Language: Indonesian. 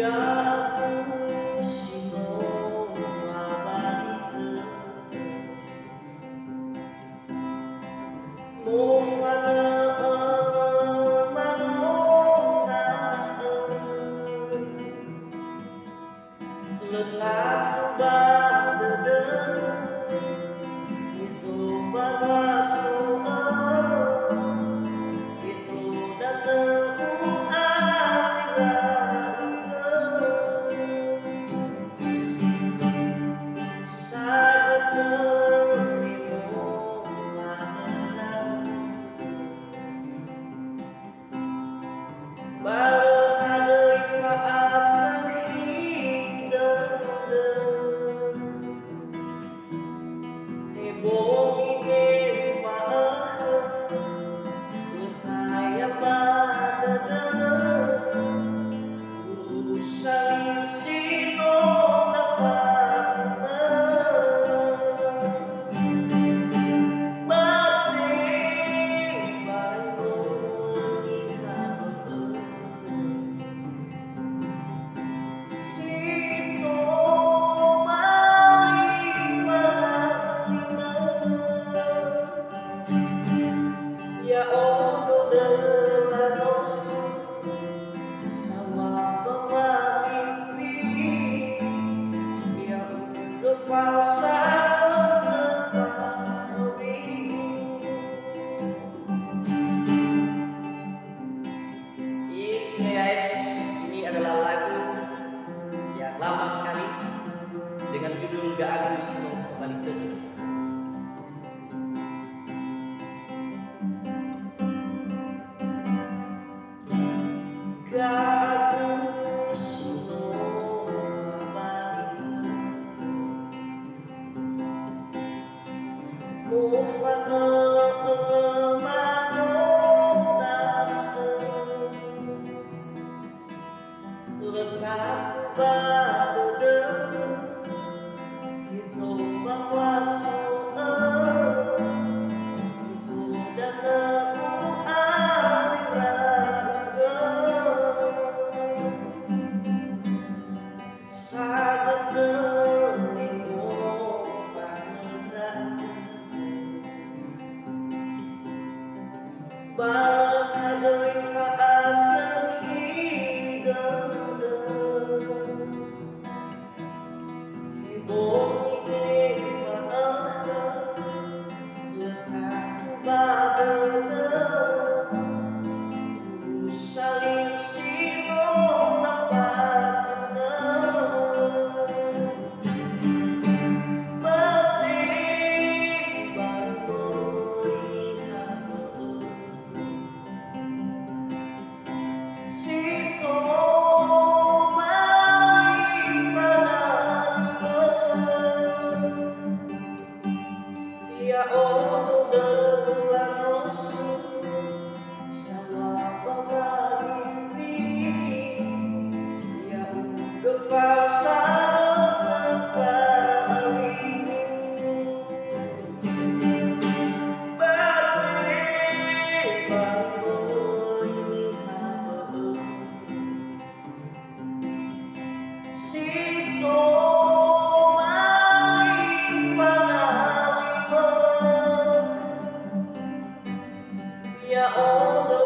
私のmo pha lơ mà nó na lần lá tu ba đờ đờ isu ba ba su isu đã tơ u ai ra sa tơ thì mo pha lơ bao đời phá sân khi đơn đơn để bố nghe mà ơ luôn thay ba đơn đơn usai sino tapat ya ono de la noche sama pemati yang kefalsa guys, ini adalah lagu yang lama sekali dengan judul Gak Agus No Balita. Gak Agus No Balita mo pha lơ mà nó na lần lá tu ba đờ đờ isu ba qua su isu đã nơ u ai ra sa tơ thì mo pha ra ba đời phá sân khi đơn đơn thì bố nghe mà ơ lần tháng ba đơn đơn usai sino tapat ya ono de la noche sama pemati yang kefalsa ya Allah.